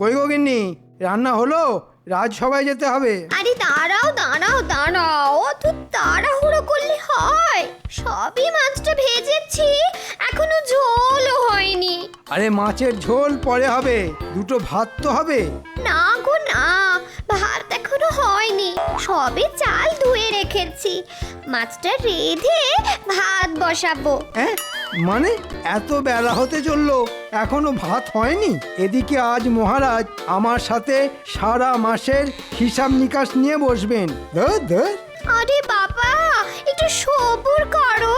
কই গো গিন্নি, রান্না হলো? রাজসভায় যেতে হবে। আরে দাঁড়াও দাঁড়াও দাঁড়াও, অত তাড়াহুড়ো করলে হয়? সবই মাছটা ভেজেছি, এখনো ঝোলও হয়নি। আরে মাছের ঝোল পরে হবে, দুটো ভাত তো হবে। না গো না, ভাত এখনো হয়নি, সবে চাল ধুয়ে রেখেছি। মাছটা রেঁধে ভাত বসাবো। হ্যাঁ মানে এত বেলা হতে চললো, এখনো ভাত হয়নি? এদিকে আজ মহারাজ আমার সাথে সারা মাসের হিসাব নিকাশ নিয়ে বসবেন। ধুর ধুর। আরে বাবা, একটু সবুর করো,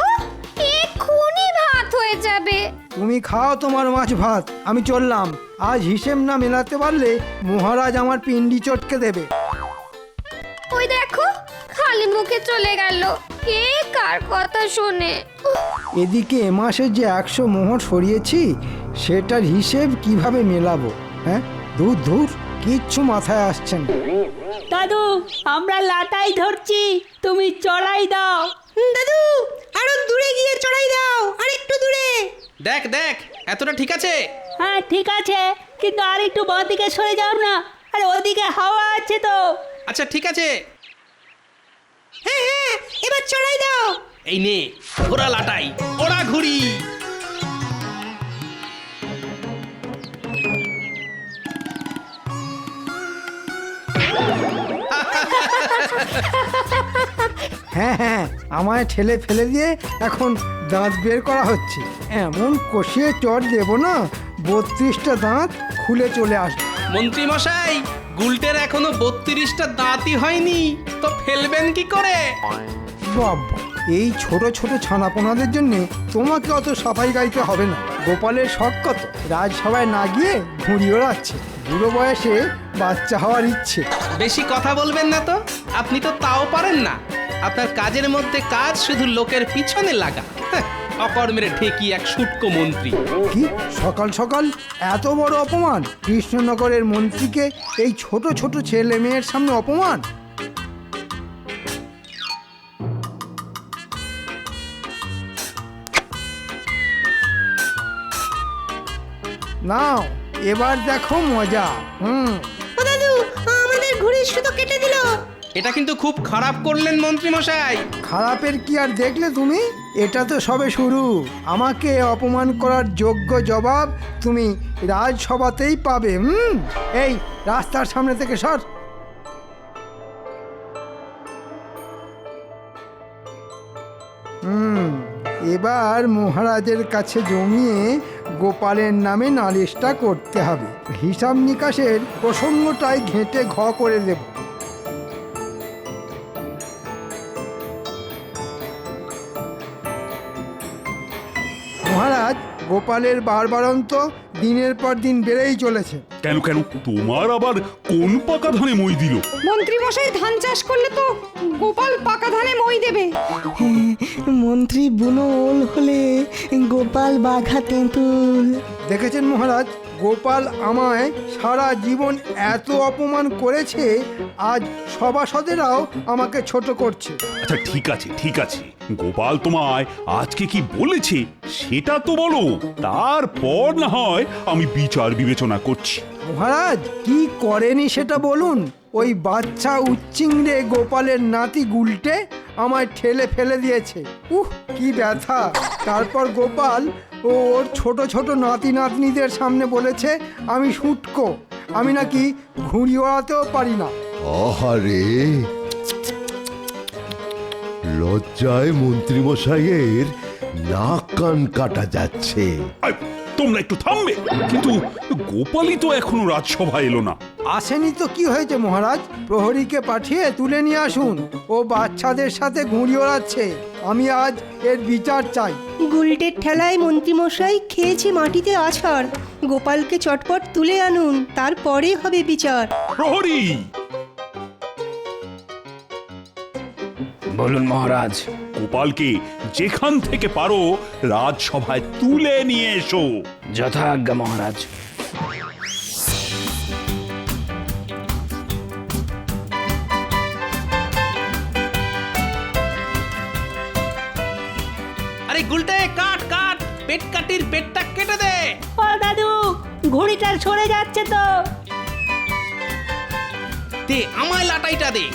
এক্ষুনি ভাত হয়ে যাবে। তুমি খাও তোমার মাছ ভাত, আমি চললাম। আজ হিসেব না মেলাতে পারলে মহারাজ আমার পিন্ডি চটকে দেবে। ওই দেখো, খালি মুখে চলে গেল, কে কার কথা শোনে। এদিকে এ মাসে যে 100 মোহর সরিয়েছি, সেটার হিসেব কিভাবে মেলাবো? হ্যাঁ দূর দূর, কিচ্ছু মাথায় আসছে না। দাদু, আমরা লাটাই ধরছি, তুমি চড়াই দাও। দাদু, আরো দূরে গিয়ে চড়াই দাও, আর একটু দূরে। দেখ দেখ, এতটা ঠিক আছে? হ্যাঁ ঠিক আছে, কিন্তু আর একটু বাঁ দিকে সরে যাও না, আর ওদিকে হাওয়া আছে তো। আচ্ছা ঠিক আছে, হ্যাঁ হ্যাঁ, এবার চড়াই দাও। এই নে ঘোড়া লাটাই, ওরা ঘুরি। হ্যাঁ হ্যাঁ, আমায় ঠেলে ফেলে দিয়ে এখন দাঁত বের করা হচ্ছে। এমন কষিয়ে চট দেবো না, 32টা দাঁত খুলে চলে আসবে। মন্ত্রী মশাই, গুলটের এখনো 32টা দাঁতই হয়নি, তো ফেলবেন কি করে? বাবা, এই ছোট ছোট ছানাপোনাদের জন্য তোমাকে অত সাফাই গাইতে হবে না। গোপালের শখ কত, রাজসভায় না গিয়ে ঘুড়ি ওড়াচ্ছে। বুড়ো বয়সে বাচ্চা হওয়ার ইচ্ছে। বেশি কথা বলবেন না তো, আপনি তো তাও পারেন না। আপনার কাজের মধ্যে কাজ শুধু লোকের পিছনে লাগা। হ্যাঁ, অকর্মের ঠেকি এক শুটকো মন্ত্রী। কি সকাল সকাল এত বড় অপমান! কৃষ্ণনগরের মন্ত্রীকে এই ছোট ছোট ছেলে মেয়ের সামনে অপমান! নাও এবার দেখো মজা। ও দাদু, আমাদের ঘুড়ির সুতো কেটে দিল। এটা কিন্তু খুব খারাপ করলেন মন্ত্রী মশাই। খারাপের কি আর দেখলে তুমি? এটা তো সবে শুরু। আমাকে অপমান করার যোগ্য জবাব তুমি রাজসভাতেই পাবে। এই রাস্তার সামনে থেকে সর। এবার মহারাজের কাছে জমিয়ে গোপালের নামে নালিশটা করতে হবে। হিসাব নিকাশের প্রসঙ্গটাই ঘেঁটে ঘ করে দেব। মহারাজ, গোপালের বারবারন্ত দিনের পর দিন বেড়েই চলেছে। কেন কেন, তোমার আবার কোন পাকা ধানে মই দিল? মন্ত্রী মশাই ধান চাষ করলে তো গোপাল পাকা ধানে মই দেবে। মন্ত্রী বুনো ওল হলে গোপাল বাঘা তেঁতুল। দেখেছেন মহারাজ, গোপাল আমায় সারা জীবন এত অপমান করেছে, আজ সভাসদেরাও আমাকে ছোট করছে। আচ্ছা ঠিক আছে ঠিক আছে, গোপাল তোমায় আজকে কি বলেছে সেটা তো বলো, তারপর না হয় আমি বিচার বিবেচনা করছি। মহারাজ, কি করেনি সেটা বলুন। ওই বাচ্চা উচ্চিংড়ে গোপালের নাতি গুলটে আমায় ঠেলে ফেলে দিয়েছে। কি ব্যথা! তারপর গোপাল ও ওর ছোট ছোট নাতি নাতনিদের সামনে বলেছে আমি শুটকো, আমি নাকি ঘুড়ি ওড়াতেও পারি না। আহারে, লজ্জায় মন্ত্রীমশাইয়ের নাক কান কাটা যাচ্ছে। তোমরা একটু থামবে? কিন্তু গোপালই তো এখনো রাজসভায় এলো না। আসেনি তো কি হয়েছে মহারাজ? প্রহরীকে পাঠিয়ে তুলে নিয়ে আসুন। ও বাচ্চাদের সাথে ঘুড়ি ওড়াচ্ছে, আমি আজ এর বিচার চাই। গুলটের ঠেলায় মন্ত্রীমশাই খেয়েছে মাটিতে আছাড়। গোপালকে চটপট তুলে আনুন, তারপরে হবে বিচার। প্রহরী! বলুন মহারাজ। গোপালকে যেখান থেকে পারো রাজসভায় তুলে নিয়ে এসো। যথাজ্ঞা মহারাজ। আরে গুলটে, কাট কাট, পেট কাটির পেটটা কেটে দে। ঘুড়িটা সরে যাচ্ছে তো। দে আমায় লাটাইটা দে।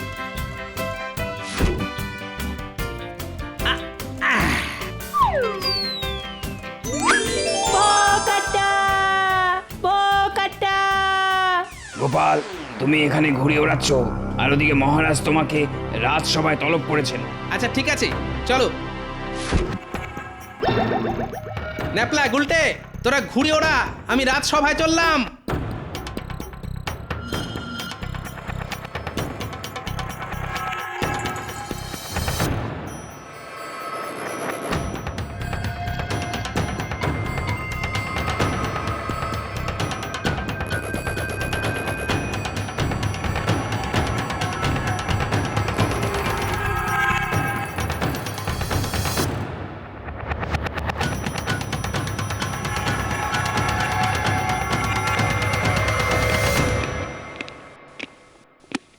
বোকাটা, বোকাটা। গোপাল, তুমি এখানে ঘুরে ওড়াচ্ছ, আর ওদিকে মহারাজ তোমাকে রাজসভায় তলব করেছেন। আচ্ছা ঠিক আছে, চলো। ন্যাপলা গুলটে, তোরা ঘুরে ওড়া, আমি রাজসভায় চললাম।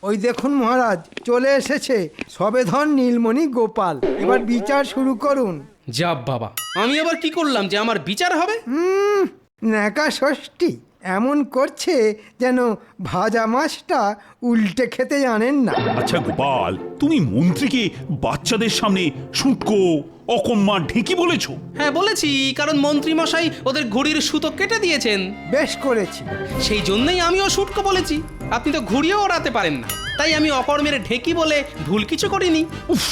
ওই দেখুন মহারাজ, চলে এসেছে সবেধন নীলমণি গোপাল। এবার বিচার শুরু করুন। যা বাবা, আমি আবার কি করলাম যে আমার বিচার হবে? ন্যাকা ষষ্ঠী এমন করছে যেন ভাজা মাছটা উল্টে খেতে জানেন না। আচ্ছা গোপাল, তুমি মন্ত্রীকে বাচ্চাদের সামনে শুটকো, অকম্মা, ঢেকি বলেছো? হ্যাঁ বলেছি, কারণ মন্ত্রী মশাই ওদের ঘুড়ির সুতো কেটে দিয়েছেন। বেশ করেছি। সেই জন্যই আমিও শুটকো বলেছি। আপনি তো ঘুড়িও ওড়াতে পারেন না, তাই আমি অকর্মের ঢেকি বলে ভুল কিছু করিনি। উফ,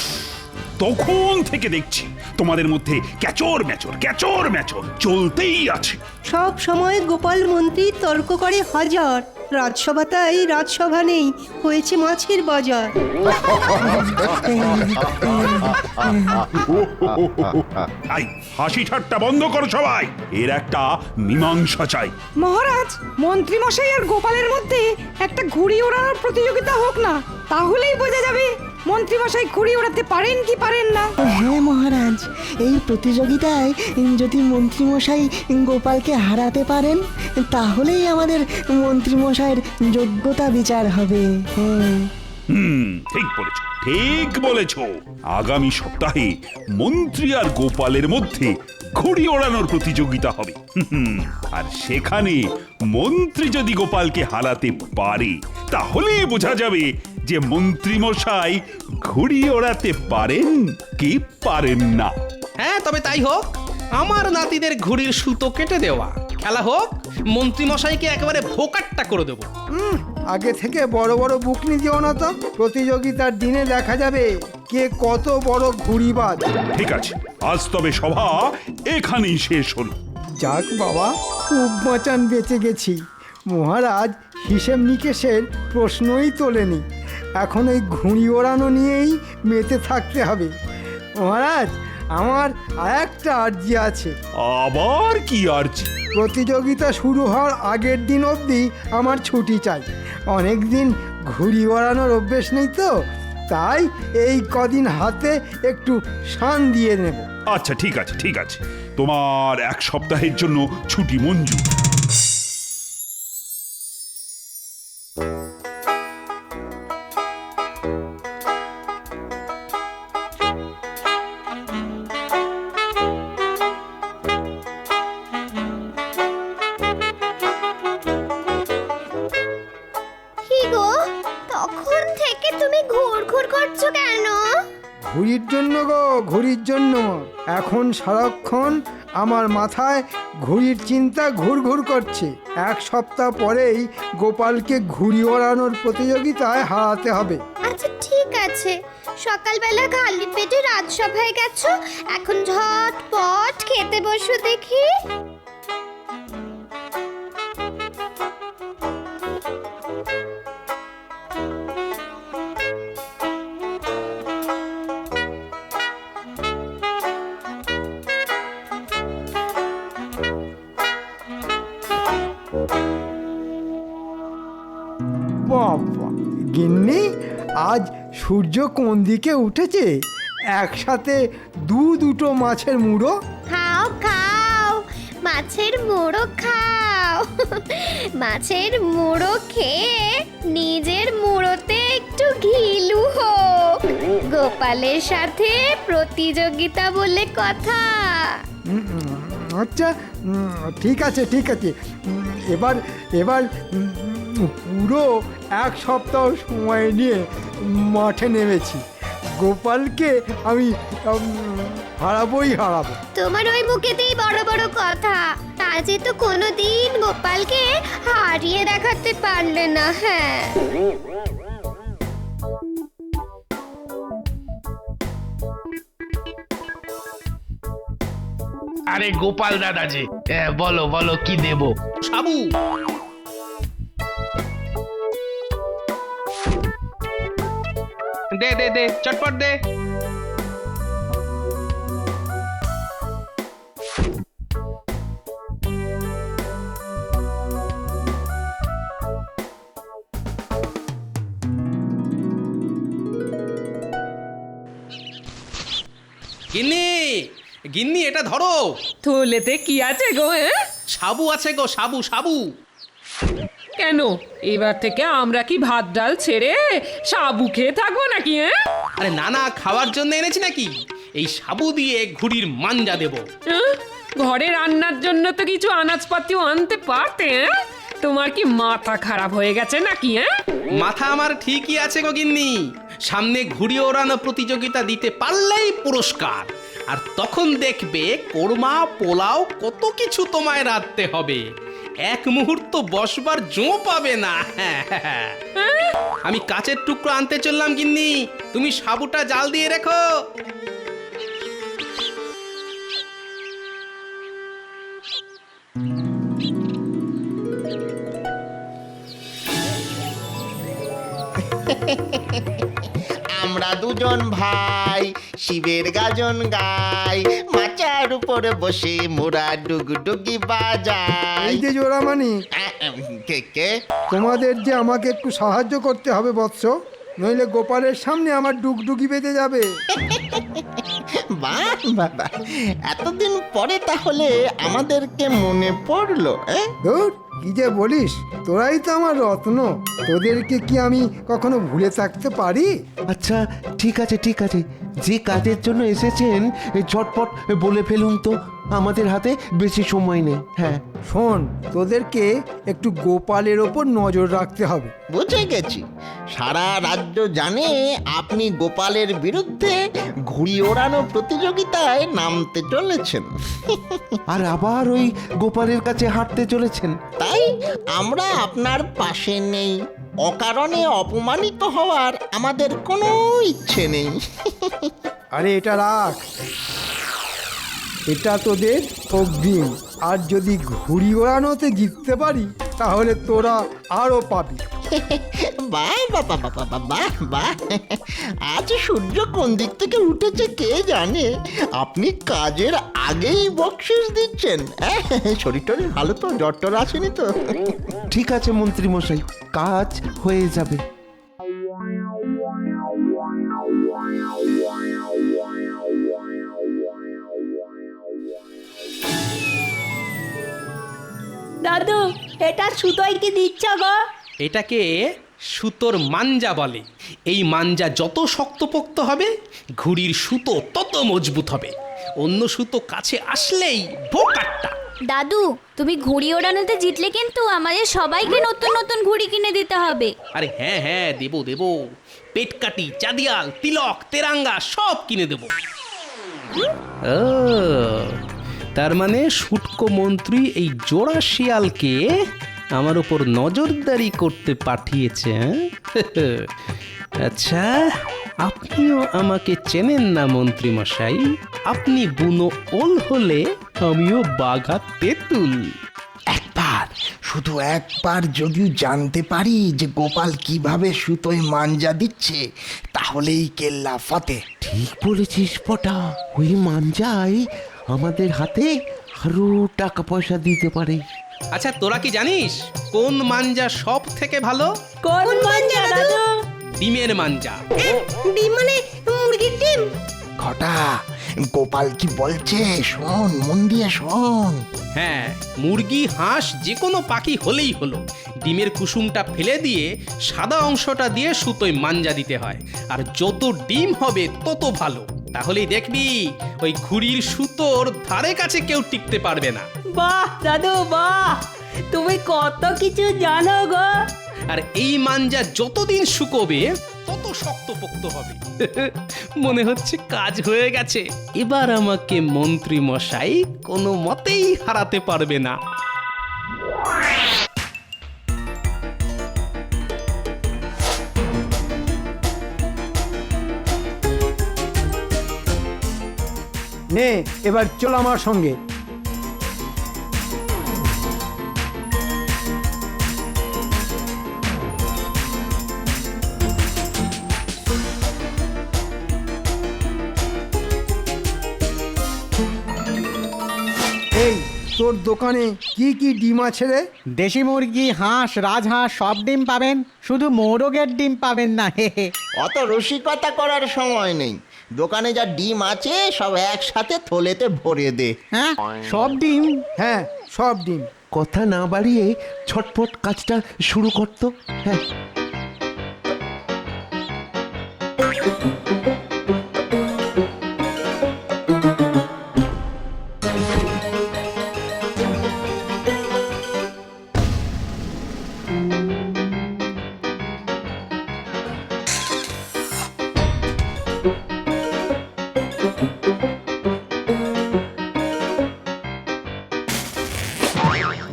তখন থেকে দেখছি তোমাদের মধ্যে ক্যাচর ম্যাচর চলতেই আছে। সব সময় গোপাল মন্ত্রী তর্ক করে হাজার, রাজসভা তাই রাজসভা নেই, হয়েছে মাছের বাজার। আই হাসি ঠাট্টা বন্ধ করো সবাই, এর একটা মীমাংসা চাই। মহারাজ, মন্ত্রী মশাই আর গোপালের মধ্যে একটা ঘুড়ি ওড়ানোর প্রতিযোগিতা হোক না, তাহলেই বোঝা যাবে মন্ত্রী মশাই ঘুড়ি ওড়াতে পারেন কি পারেন না। হ্যাঁ মহারাজ, এই প্রতিযোগিতায় যদি মন্ত্রীমশাই গোপালকে হারাতে পারেন তাহলেই আমাদের মন্ত্রীমশাইয়ের যোগ্যতা বিচার হবে। হ্যাঁ ঠিক বলেছ। আগামী সপ্তাহে মন্ত্রী আর গোপালের মধ্যে ঘুড়ি ওড়ানোর প্রতিযোগিতা হবে। আর সেখানে মন্ত্রী যদি গোপালকে হারাতে পারে তাহলে বোঝা যাবে যে মন্ত্রী মশাই ঘুড়ি ওড়াতে পারেন কি পারেন না। হ্যাঁ, তবে তাই হোক। আমার নাতিদের ঘুড়ির সুতো কেটে দেওয়া, খেলা হোক। মন্ত্রী মশাইকে একেবারে ভোকাট্টা করে দেবো। আগে থেকে বড় বড় বুকনি দিও না তো, প্রতিযোগিতার দিনে দেখা যাবে কে কত বড় ঘুড়িবাজ। ঠিক আছে, আজ তবে সভা এখানেই শেষ হলো। যাক বাবা, খুব বাঁচান বেঁচে গেছি। মহারাজ হিসেব নিকেশের প্রশ্নই তোলেনি, এখন ওই ঘুড়ি ওড়ানো নিয়েই মেতে থাকতে হবে। মহারাজ, আমার আর একটা আর্জি আছে। আবার কি আর্জি? প্রতিযোগিতা শুরু হওয়ার আগের দিন অবধি আমার ছুটি চাই। অনেক দিন ঘুড়ি ওড়ানোর অভ্যেস নেই তো, তাই এই কদিন হাতে একটু শান দিয়ে নেব। আচ্ছা ঠিক আছে, তোমার এক সপ্তাহের জন্য ছুটি মঞ্জুর। ঘুড়ির জন্য গো, ঘুড়ির জন্য। এখন সারাক্ষণ আমার মাথায় ঘুড়ির চিন্তা ঘুরঘুর করছে। এক সপ্তাহ পরেই গোপালকে ঘুড়ি ওড়ানোর প্রতিযোগিতায় হারাতে হবে। আচ্ছা ঠিক আছে, সকালবেলা খালি পেটে রাজসভায় গেছো, এখন ঝটপট খেতে বসো দেখি। বাবা গিন্নি, আজ সূর্য কোন দিকে উঠেছে? একসাথে দুটো মাছের মুড়ো। খাও খাও, মাছের মুড়ো খাও। মাছের মুড়ো খেয়ে নিজের মুড়োতে একটু ঘিলু হোক। গোপালের সাথে প্রতিযোগিতা বলে কথা। আচ্ছা ঠিক আছে ঠিক আছে। এবার এবার পুরো এক সপ্তাহ সময় নিয়ে মাঠে নেমেছি। গোপালকে আমি হারাবোই হারাবো। তোমার ওই মুখেতেই বড় বড় কথা, আজে তো কোনোদিন গোপালকে হারিয়ে দেখাতে পারলে না। হ্যাঁ, আরে গোপাল দাদাজি, বলো বলো কি দেব? সাবু, দে দে দে, চটপট দে। গিন্নি, গিন্নি এটা ধরো। থলেতে কি আছে গো? সাবু আছে গো, সাবু সাবু। কেন এবার থেকে আমরা কি ভাত ডাল ছেড়ে সাবু খেয়ে থাকবো নাকি? আরে না না, খাওয়ার জন্য এনেছি নাকি। এই সাবু দিয়ে ঘুড়ির মাঞ্জা দেব। ঘরে রান্নার জন্য তো কিছু আনাজপাতিও আনতে পারতে। তোমার কি মাথা খারাপ হয়ে গেছে নাকি? মাথা আমার ঠিকই আছে গো গিন্নি। সামনে ঘুড়ি ওড়ানো প্রতিযোগিতা দিতে পারলেই পুরস্কার। আর তখন দেখবে কোরমা পোলাও কত কিছু তোমায় রাঁধতে হবে। এক মুহূর্ত বসবার জো পাবে না। আমি কাচের টুকরো আনতে চললাম গিন্নি, তুমি সাবুটা জাল দিয়ে রেখো। আমরা দুজন ভাই শিবের গাজন গাই, মাচার উপরে বসে মোরা ডুগডুগি বাজাই। এই যে জোড়ামানি, কে কে? তোমাদের যে আমাকে একটু সাহায্য করতে হবে বৎস, নইলে গোপালের সামনে আমার ডুগডুগি বেঁধে যাবে। বাহ বাবা, এতদিন পরে তাহলে আমাদেরকে মনে পড়লো। ধুর, কি যে বলিস, তোরাই তো আমার রত্ন। তোদেরকে কি আমি কখনো ভুলে থাকতে পারি? আচ্ছা ঠিক আছে ঠিক আছে, যে কাজের জন্য এসেছেন ঝটপট বলে ফেলুন তো, আমাদের হাতে বেশি সময় নেই। হ্যাঁ শোন, তোদেরকে একটু গোপালের ওপর নজর রাখতে হবে। বুঝে গেছি, সারা রাজ্য জানে আপনি গোপালের বিরুদ্ধে ঘুড়ি ওড়ানো প্রতিযোগিতায় নামতে চলেছেন। আর আবার ওই গোপালের কাছে হাঁটতে চলেছেন। তাই আমরা আপনার পাশে নেই। অকারণে অপমানিত হওয়ার আমাদের কোনো ইচ্ছে নেই। আরে এটা রাখ, এটা তোদের অগ্রিম। আর যদি ঘুড়ি ওড়ানোতে জিততে পারি তাহলে তোরা আরও পাবি। বাহ বাবা বাবা বাহ বাহ, আজ সূর্য কোন দিক থেকে উঠেছে কে জানে। আপনি কাজের আগেই বকশিস দিচ্ছেন। শরীর টরীর ভালো তো? জ্বর টর আসেনি তো? ঠিক আছে মন্ত্রী মশাই, কাজ হয়ে যাবে। দাদু, এটা সুতোয় কি দিচ্ছ গো? এটাকে সুতোর মাঞ্জা বলে। এই মাঞ্জা যত শক্তপোক্ত হবে ঘুড়ির সুতো তত মজবুত হবে। অন্য সুতো কাছে আসলেই বোকাট্টা। দাদু, তুমি ঘুড়ি ওড়ানোতে জিতলে কিন্তু আমাদের সবাইকে নতুন নতুন ঘুড়ি কিনে দিতে হবে। আরে হ্যাঁ হ্যাঁ, দেবো দেবো। পেটকাটি, চাঁদিয়াল, তিলক, তেরাঙ্গা সব কিনে দেবো। ও, তার মানে শুটকো মন্ত্রী এই জোড়া শিয়ালকে আমার উপর নজরদারি করতে পাঠিয়েছে। আচ্ছা, আপনিও আমাকে চেনেন না মন্ত্রী মশাই। আপনি বুনো ওল হলে আমিও বাঘা তেঁতুল। একবার, শুধু একবার যদি জানতে পারি যে গোপাল কিভাবে সুতোয় মাঞ্জা দিচ্ছে, তাহলেই কেল্লা ফতে। ঠিক বলেছিস পটা, ওই মাঞ্জাই আমাদের হাতে আরো টাকা পয়সা দিতে পারে। আচ্ছা, তোরা কি জানিস কোন মাঞ্জা সব থেকে ভালো? কোন মাঞ্জা দাদু? ডিমের মাঞ্জা। ডিম মানে মুরগির ডিম? ঘটা, গোপাল কি বলছে শোন, মন দিয়ে শোন। হ্যাঁ, মুরগি, হাঁস, যে কোনো পাখি হলেই হলো। ডিমের কুসুমটা ফেলে দিয়ে সাদা অংশটা দিয়ে সুতোয় মাঞ্জা দিতে হয়। আর যত ডিম হবে তত ভালো। তাহলেই দেখবি ওই ঘুড়ির সুতোর ধারে কাছে কেউ টিকতে পারবে না। বাহ দাদু বাহ, তুমি কত কিছু জানো গো। আর এই মাঞ্জা যতদিন শুকোবে তত শক্তপোক্ত হবে। মনে হচ্ছে কাজ হয়ে গেছে। এবার আমাকে মন্ত্রী মশাই কোনো মতেই হারাতে পারবে না। নে এবার চল আমার সঙ্গে। এই তোর দোকানে কি কি ডিম আছে রে? দেশি মুরগি, হাঁস, রাজহাঁস সব ডিম পাবেন, শুধু মোরগের ডিম পাবেন না। অত রসিকতা করার সময় নেই, দোকানে যা ডিম আছে সব একসাথে থলেতে ভরে দে। হ্যাঁ সব ডিম? হ্যাঁ সব ডিম। কথা না বাড়িয়ে ছটপট কাজটা শুরু করতো। হ্যাঁ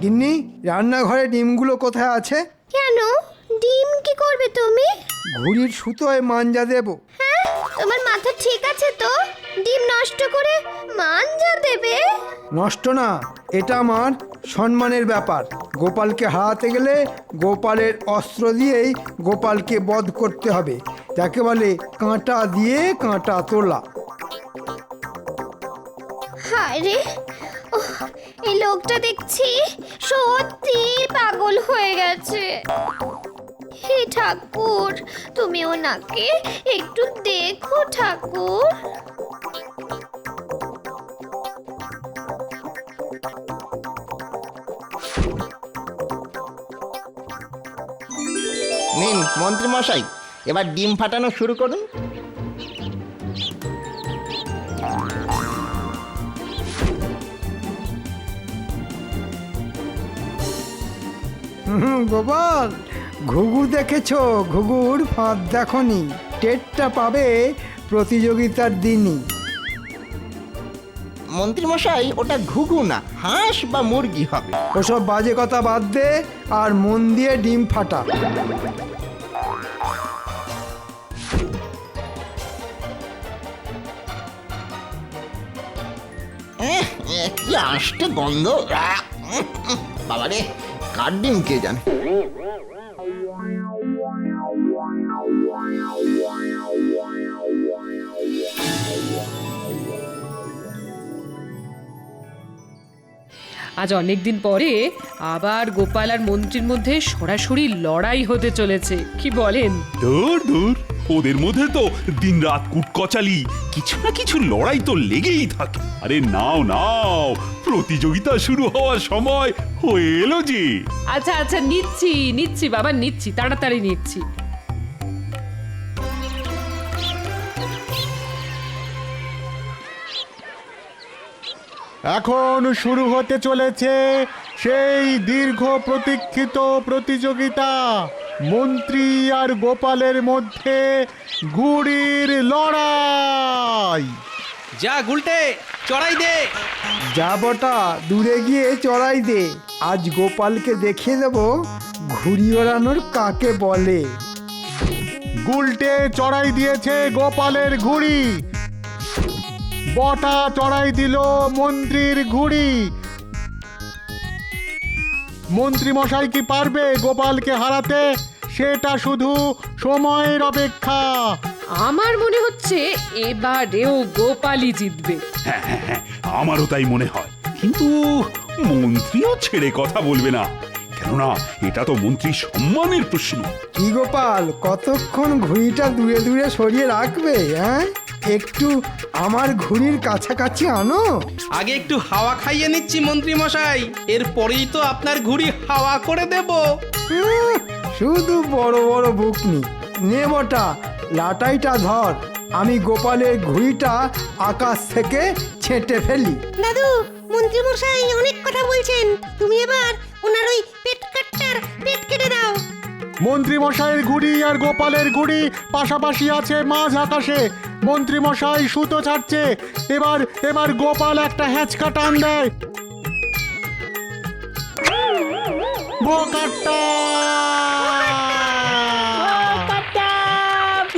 গিন্নি, রান্নাঘরে ডিমগুলো কোথায় আছে? কেন ডিম কি করবে তুমি? ঘুড়ির সুতোয় মাঞ্জা দেবো। হ্যাঁ, তোমার মাথা ঠিক আছে তো? ডিম নষ্ট করে মাঞ্জা দেবে? নষ্ট না, এটা আমার সম্মানের ব্যাপার। গোপালকে হারাতে গেলে গোপালের অস্ত্র দিয়েই গোপালকে বধ করতে হবে। যাকে বলে কাঁটা দিয়ে কাঁটা তোলা। হায় রে, এই লোকটা দেখছি সত্যি পাগল হয়ে গেছে। হে ঠাকুর, তুমি ওনাকে একটু দেখো ঠাকুর। নিন মন্ত্রী মশাই, এবার ডিম ফাটানো শুরু করুন। গোপাল, ঘুঘু দেখেছো? ঘুঘুর ফাঁদ দেখনি? টেরটা পাবে প্রতিযোগিতার দিনই। মন্ত্রী মশাই, ওটা ঘুঘু না, হাঁস বা মুরগি হবে। ওসব বাজে কথা বাদ দে আর মন দিয়ে ডিম ফাটা। কি আষ্টে গন্ধ! বাবারে, কার ডিম কে জানে। আজ অনেকদিন পরে আবার গোপাল আর মন্ত্রীর মধ্যে সরাসরি লড়াই হতে চলেছে, কি বলেন? দূর দূর, ওদের মধ্যে তো দিনরাত কুটকচালি, কিছু না কিছু লড়াই তো লেগেই থাকে। আরে নাও নাও, প্রতিযোগিতা শুরু হওয়ার সময় হয়ে এলো যে। আচ্ছা আচ্ছা, নিচ্ছি নিচ্ছি বাবা, নিচ্ছি, তাড়াতাড়ি নিচ্ছি। এখন শুরু হতে চলেছে সেই দীর্ঘ প্রতীক্ষিত প্রতিযোগিতা, মন্ত্রী আর গোপালের মধ্যে ঘুড়ির লড়াই। যা গুলটে, চড়াই দে। যা বটা, দূরে গিয়ে চড়াই দে। আজ গোপালকে দেখিয়ে দেব ঘুড়ি ওড়ানোর কাকে বলে। গুলটে চড়াই দিয়েছে গোপালের ঘুড়ি, বটা চড়াই দিল মন্ত্রীর ঘুড়ি। মন্ত্রী মশাই কি পারবে গোপালকে হারাতে? সেটা শুধু সময়ের অপেক্ষা। আমার মনে হচ্ছে এবারেও গোপালই জিতবে। হ্যাঁ হ্যাঁ হ্যাঁ, আমারও তাই মনে হয়। কিন্তু মন্ত্রীও ছেড়ে কথা বলবে না, কেননা এটা তো মন্ত্রীর সম্মানের প্রশ্ন। কি গোপাল, কতক্ষণ ঘুড়িটা দূরে দূরে সরিয়ে রাখবে? হ্যাঁ, একটু আমার ঘুড়ির কাছাকাছি আনো। আগে একটু হাওয়া খাইয়ে নিচ্ছি মন্ত্রী মশাই, এরপরেই তো আপনার ঘুড়ি হাওয়া করে দেব। শুধু বড় বড় বুকনি। নে বটা, লাটাইটা ধর। আমি গোপালের ঘুড়িটা আকাশ থেকে ছেঁটে ফেলি। দাদু মন্ত্রী মশাই অনেক কথা বলছেন, তুমি এবার ওনার ওই পেট কেটে দাও। মন্ত্রী মশাইয়ের ঘুড়ি আর গোপালের ঘুড়ি পাশাপাশি আছে মাঝ আকাশে। মন্ত্রী মশাই সুতো ছাড়ছে, এবার গোপাল একটা হ্যাঁচকা টান দেয়। বোকাট্টা!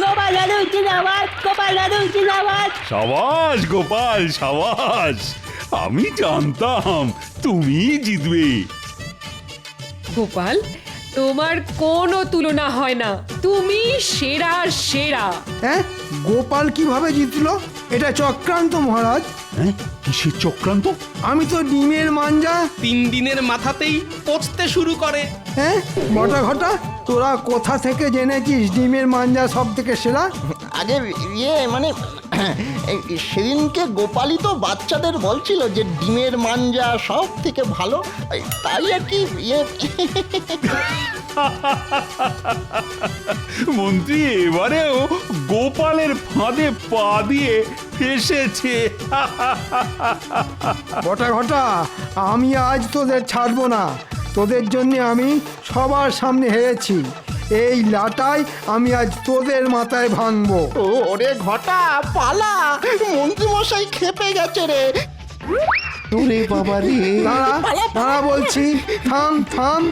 গোপাল দাদু জিন্দাবাদ, গোপাল দাদু জিন্দাবাদ। সাবাস গোপাল সাবাস, আমি জানতাম তুমি জিতবে। গোপাল, তোমার কোনো তুলনা হয় না, তুমি সেরা সেরা। হ্যাঁ, গোপাল কিভাবে জিতলো? এটা চক্রান্ত মহারাজ। হ্যাঁ, কিসের চক্রান্ত? আমি তো ডিমের মাঞ্জা। 3 দিনের মাথাতেই পচতে শুরু করে। হ্যাঁ বটা ঘটা, তোরা কোথা থেকে জেনেছিস ডিমের মাঞ্জা সব থেকে সেরা? আগে মানে সেদিনকে গোপালই তো বাচ্চাদের বলছিল যে ডিমের মাঞ্জা সব থেকে ভালো, তাই আর কি মন্ত্রী এবারেও গোপালের ফাঁদে পা দিয়ে ফেসেছে। বটা ঘটা, আমি আজ তোদের ছাড়বো না। তোদের জন্য আমি সবার সামনে হেরেছি। এই লাটাই আমি আজ তোদের মাথায় ভাঙবো। ওরে ঘটা পালা, মন্ত্রী মশাই খেপে গেছে রে। ওরে বাবা রে! দাঁড়া বলছি, থাম।